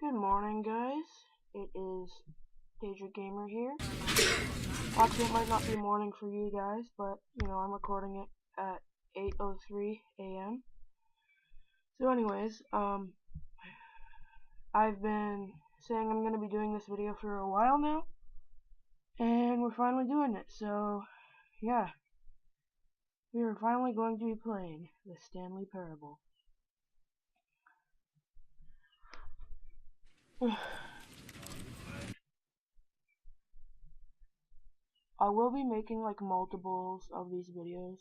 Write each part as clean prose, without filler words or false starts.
Good morning, guys. It is Danger Gamer here. Actually, it might not be morning for you guys, but, I'm recording it at 8:03 a.m. So anyways, I've been saying I'm going to be doing this video for a while now, and we're finally doing it. So, yeah. We are finally going to be playing the Stanley Parable. I will be making like multiples of these videos,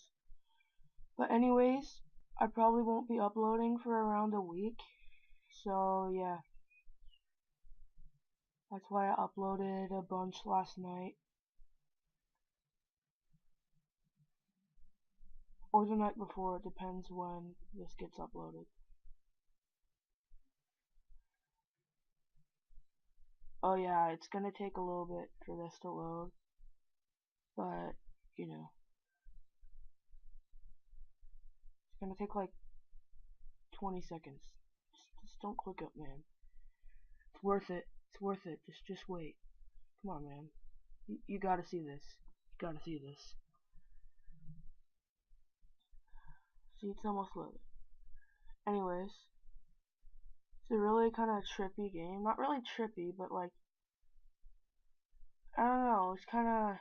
but anyways, I probably won't be uploading for around a week, so yeah, that's why I uploaded a bunch last night, or the night before. It depends when this gets uploaded. Oh yeah, it's gonna take a little bit for this to load, but it's gonna take like 20 seconds. Just don't click up, man. It's worth it. It's worth it. Just wait. Come on, man. You gotta see this. You gotta see this. See, it's almost loaded. Anyways, it's a really kind of trippy game. Not really trippy, but like, I don't know. It's kind of,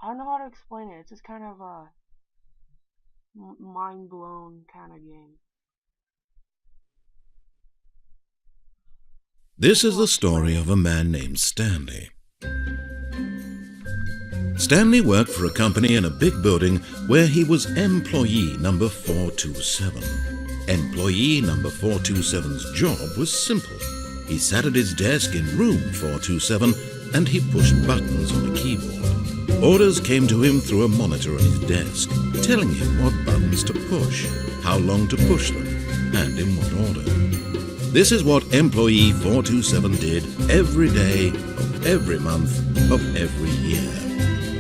I don't know how to explain it. It's just kind of a mind blown kind of game. This is the story of a man named Stanley. Stanley worked for a company in a big building where he was employee number 427. Employee number 427's job was simple. He sat at his desk in room 427 and he pushed buttons on a keyboard. Orders came to him through a monitor on his desk, telling him what buttons to push, how long to push them, and in what order. This is what employee 427 did every day of every month of every year.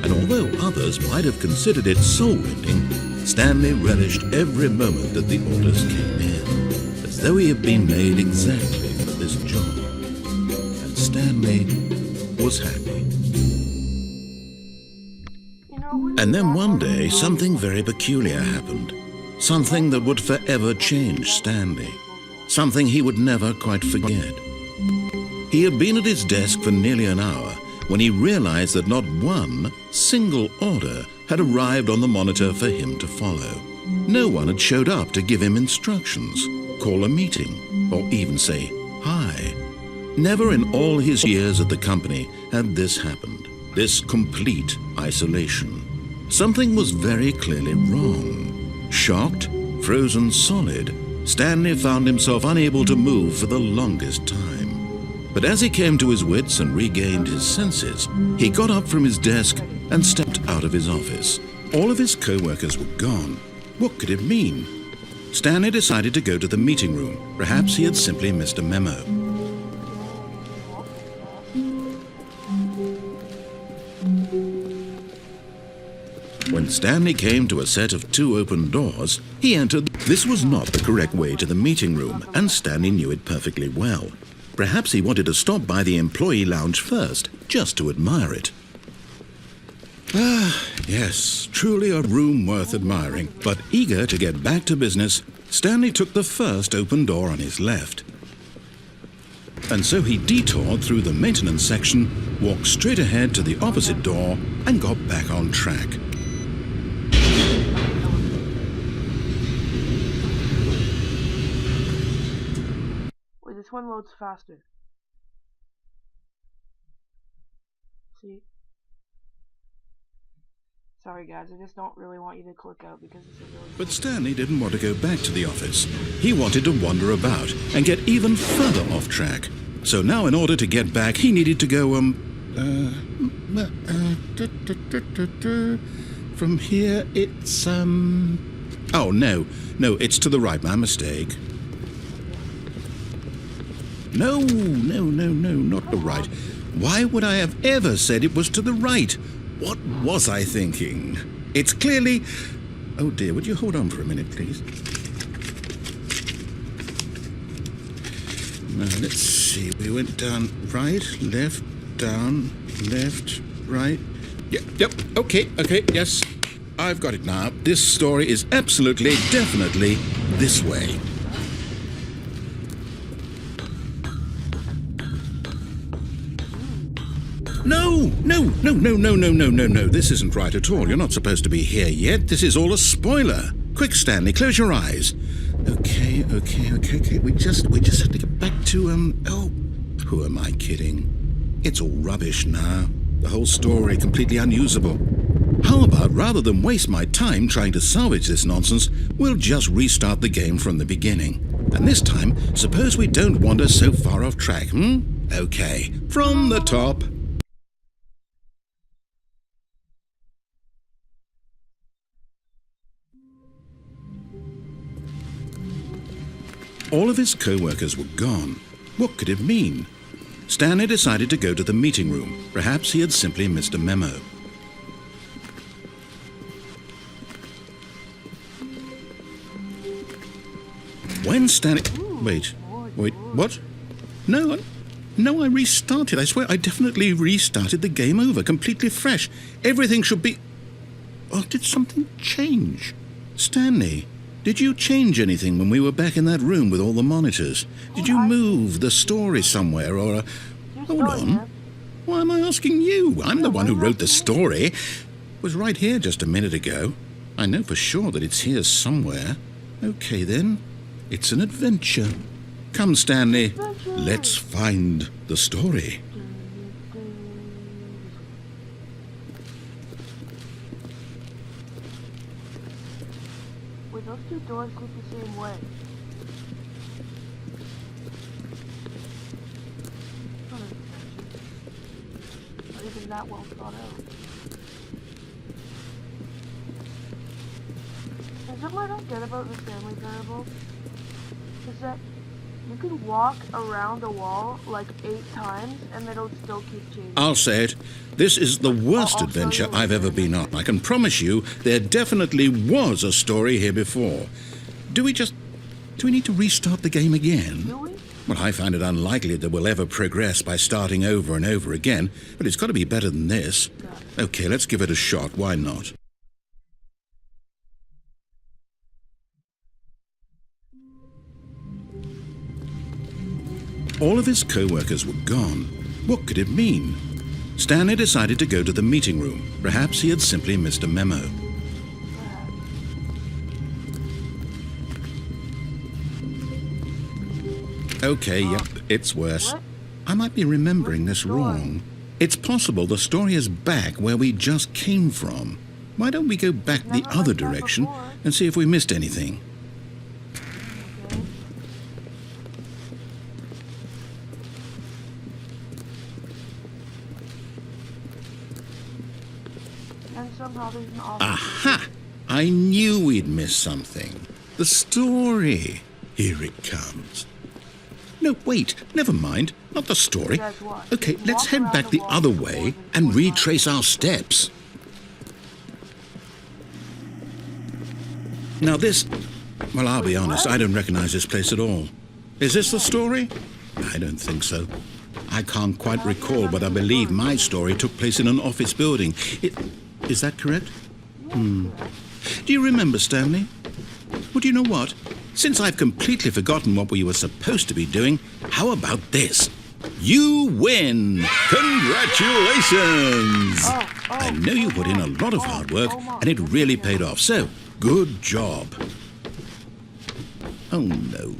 And although others might have considered it soul-rending, Stanley relished every moment that the orders came in, as though he had been made exactly for this job. And Stanley was happy. And then one day, something very peculiar happened. Something that would forever change Stanley. Something he would never quite forget. He had been at his desk for nearly an hour when he realized that not one single order had arrived on the monitor for him to follow. No one had showed up to give him instructions, call a meeting, or even say hi. Never in all his years at the company had this happened, this complete isolation. Something was very clearly wrong. Shocked, frozen solid, Stanley found himself unable to move for the longest time. But as he came to his wits and regained his senses, he got up from his desk and stepped out of his office. All of his co-workers were gone. What could it mean? Stanley decided to go to the meeting room. Perhaps he had simply missed a memo. When Stanley came to a set of 2 open doors, he entered. This was not the correct way to the meeting room, and Stanley knew it perfectly well. Perhaps he wanted to stop by the employee lounge first, just to admire it. Ah, yes, truly a room worth admiring. But eager to get back to business, Stanley took the first open door on his left. And so he detoured through the maintenance section, walked straight ahead to the opposite door, and got back on track. Wait, this one loads faster. See? Sorry guys, I just don't really want you to click out because this is really... But Stanley didn't want to go back to the office. He wanted to wander about and get even further off track. So now in order to get back, he needed to go, from here it's, oh, no, it's to the right, my mistake. No, not the right. Why would I have ever said it was to the right? What was I thinking? It's clearly... Oh dear, would you hold on for a minute, please? Let's see. We went down, right, left, down, left, right. Yep. Okay, yes. I've got it now. This story is absolutely, definitely this way. No. This isn't right at all. You're not supposed to be here yet. This is all a spoiler. Quick, Stanley, close your eyes. Okay. We just have to get back to, oh, who am I kidding? It's all rubbish now. The whole story completely unusable. How about, rather than waste my time trying to salvage this nonsense, we'll just restart the game from the beginning. And this time, suppose we don't wander so far off track, Okay, from the top. All of his co-workers were gone. What could it mean? Stanley decided to go to the meeting room. Perhaps he had simply missed a memo. When Stanley... Wait, what? No, I restarted. I swear, I definitely restarted the game over, completely fresh. Everything should be... Oh, did something change? Stanley, did you change anything when we were back in that room with all the monitors? Did you move the story somewhere, or... Hold on. Why am I asking you? I'm the one who wrote the story. It was right here just a minute ago. I know for sure that it's here somewhere. Okay, then. It's an adventure. Come, Stanley. Let's find the story. Wait, those two doors look the same way. Not even that well thought out. And something I don't get about the Stanley Parable is that you can walk around a wall like 8 times and it'll still keep changing. I'll say it. This is the worst adventure I've ever been on. I can promise you there definitely was a story here before. Do we need to restart the game again? Do we? Well, I find it unlikely that we'll ever progress by starting over and over again, but it's got to be better than this. Okay, let's give it a shot. Why not? All of his co-workers were gone. What could it mean? Stanley decided to go to the meeting room. Perhaps he had simply missed a memo. Okay, yep, it's worse. What? I might be remembering this wrong. It's possible the story is back where we just came from. Why don't we go back the other direction and see if we missed anything? Okay. And somehow there's an office. Aha! I knew we'd missed something. The story. Here it comes. No, wait, never mind. Not the story. Guess what? Okay, You let's walk head around back the wall other for way more than and 4 retrace times. our steps. Now this... Well, I'll be honest, I don't recognize this place at all. Is this the story? I don't think so. I can't quite recall, but I believe my story took place in an office building. Is that correct? Do you remember, Stanley? Well, do you know what? Since I've completely forgotten what we were supposed to be doing, how about this? You win! Congratulations! I know you put in a lot of hard work, and it really paid off, so good job. Oh, no.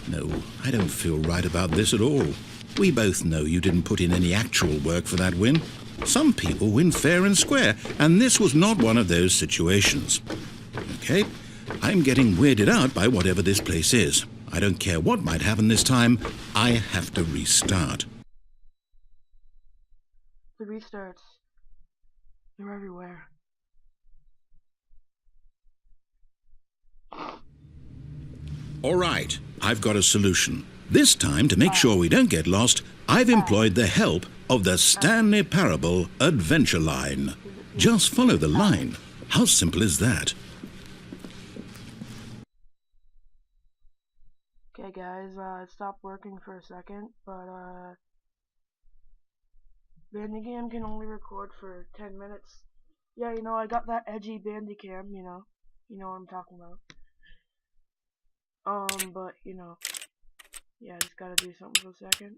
No, I don't feel right about this at all. We both know you didn't put in any actual work for that win. Some people win fair and square, and this was not one of those situations. Okay? I'm getting weirded out by whatever this place is. I don't care what might happen this time. I have to restart. The restarts. They're everywhere. All right, I've got a solution. This time, to make sure we don't get lost, I've employed the help of the Stanley Parable Adventure Line. Just follow the line. How simple is that? Okay, guys, it stopped working for a second, but, Bandicam can only record for 10 minutes. Yeah, you know, I got that edgy Bandicam, you know what I'm talking about. But, you know, yeah, just gotta do something for a second.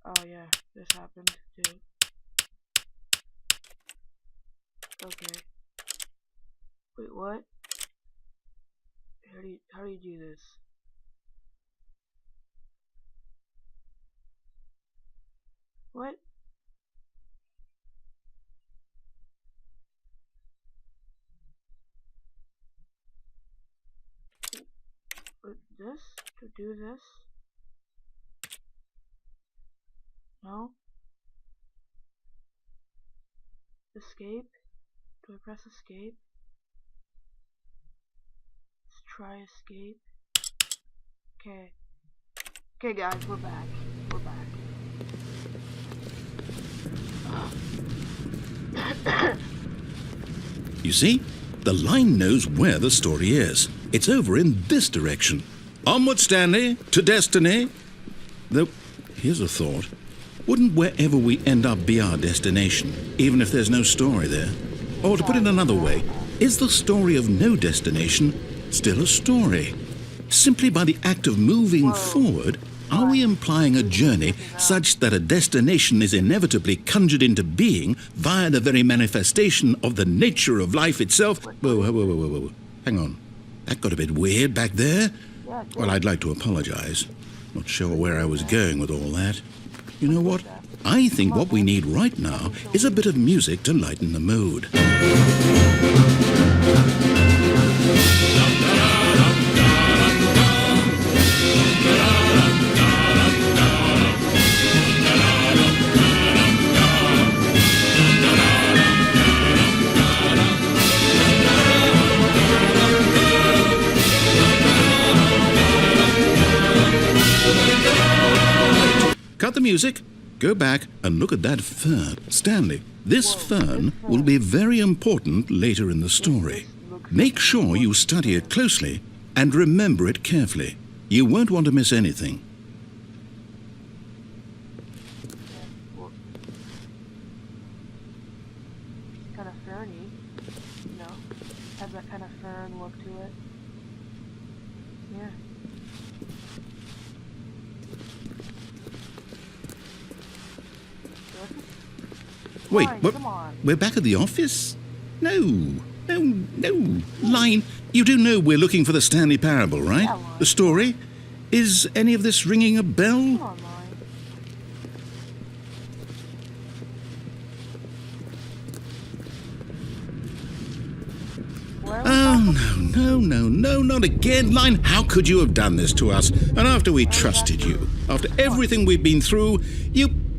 Oh, yeah, this happened, too. Okay. Wait, what? How do you do this? What? This? To do this? No? Escape? Do I press escape? Let's try escape. Okay. Okay, guys, we're back. We're back. You see, the line knows where the story is. It's over in this direction. Onward, Stanley, to destiny. Though, here's a thought. Wouldn't wherever we end up be our destination, even if there's no story there? Or to put it another way, is the story of no destination still a story? Simply by the act of moving forward, are we implying a journey such that a destination is inevitably conjured into being via the very manifestation of the nature of life itself? Whoa. Hang on. That got a bit weird back there. Well, I'd like to apologize. Not sure where I was going with all that. You know what? I think what we need right now is a bit of music to lighten the mood. Cut the music, go back and look at that fern. Stanley, this fern will be very important later in the story. Make sure you study it closely and remember it carefully. You won't want to miss anything. Kind of ferny, you know, has that kind of fern look to it. Yeah. Wait, what? Come on. We're back at the office? No. Line, you do know we're looking for the Stanley Parable, right? Yeah, Line. The story? Is any of this ringing a bell? Come on, Line. Oh, no, not again. Line, how could you have done this to us? And after we trusted you, after everything we've been through,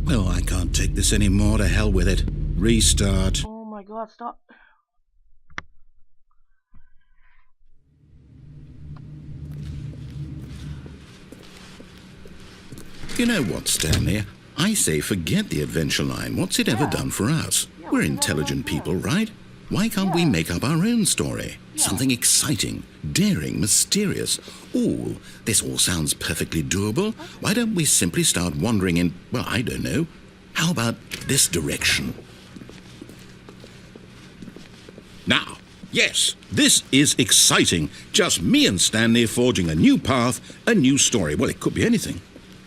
well, I can't take this anymore. To hell with it. Restart. Oh my god, stop. You know what, Stanley? I say forget the adventure line. What's it ever done for us? We're intelligent people, right? Why can't we make up our own story? Something exciting, daring, mysterious. Ooh, this all sounds perfectly doable. Why don't we simply start wandering in, well, I don't know. How about this direction? Now, yes, this is exciting. Just me and Stanley forging a new path, a new story. Well, it could be anything.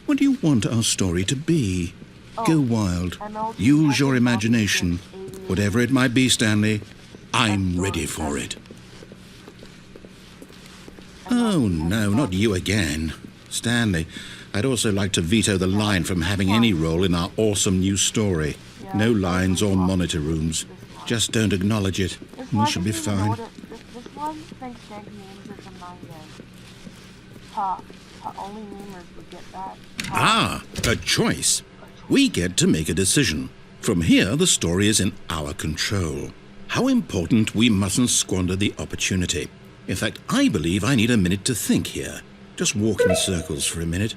What do you want our story to be? Go wild. Use your imagination. Whatever it might be, Stanley, I'm ready for it. Oh, no, not you again. Stanley, I'd also like to veto the line from having any role in our awesome new story. No lines or monitor rooms. Just don't acknowledge it. We should be fine. This one thinks dank memes are from 9 only memers would get that. Ah, a choice. We get to make a decision. From here, the story is in our control. How important we mustn't squander the opportunity. In fact, I believe I need a minute to think here. Just walk in circles for a minute.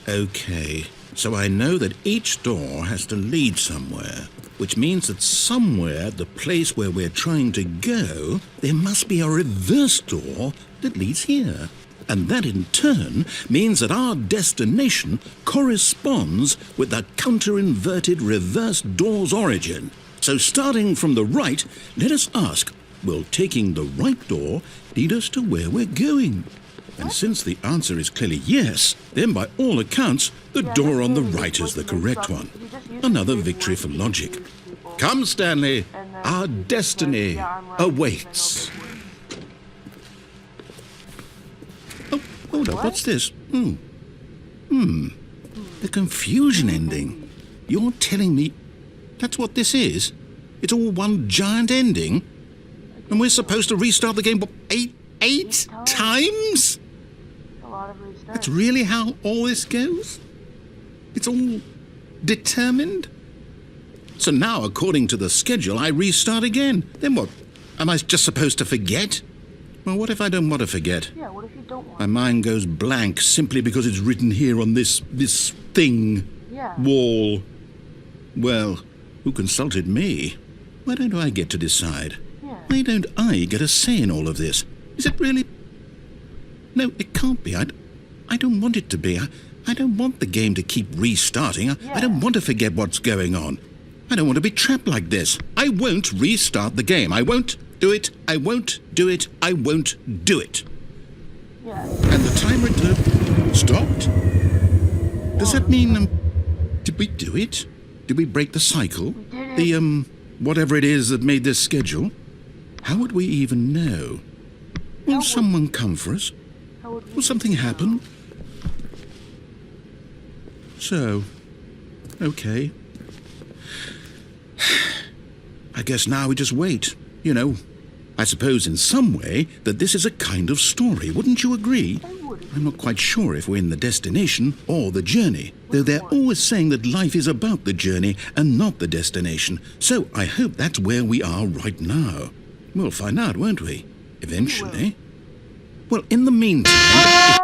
Okay, so I know that each door has to lead somewhere, which means that somewhere at the place where we're trying to go, there must be a reverse door that leads here. And that in turn means that our destination corresponds with the counter-inverted reverse door's origin. So starting from the right, let us ask, will taking the right door lead us to where we're going? And since the answer is clearly yes, then by all accounts, the door on the right is the correct one. Another victory for logic. Come, Stanley, our destiny awaits. Oh, hold up, what's this? The confusion ending. You're telling me that's what this is? It's all one giant ending? And we're supposed to restart the game, what, eight times? A lot of restarts. That's really how all this goes? It's all determined? So now, according to the schedule, I restart again. Then what? Am I just supposed to forget? Well, what if I don't want to forget? Yeah, what if you don't want My mind goes blank simply because it's written here on this thing. Yeah. Wall. Well, who consulted me? Why don't I get to decide? Yeah. Why don't I get a say in all of this? Is it really? No, it can't be. I don't want it to be. I don't want the game to keep restarting. I don't want to forget what's going on. I don't want to be trapped like this. I won't restart the game. I won't do it. I won't do it. I won't do it. Yeah. And the timer stopped? Does that mean, did we do it? Did we break the cycle? We did it. The, whatever it is that made this schedule? How would we even know? Will someone come for us? Will something happen? So, okay. I guess now we just wait. You know, I suppose in some way that this is a kind of story. Wouldn't you agree? I'm not quite sure if we're in the destination or the journey, though they're always saying that life is about the journey and not the destination. So I hope that's where we are right now. We'll find out, won't we? Eventually. Well, in the meantime...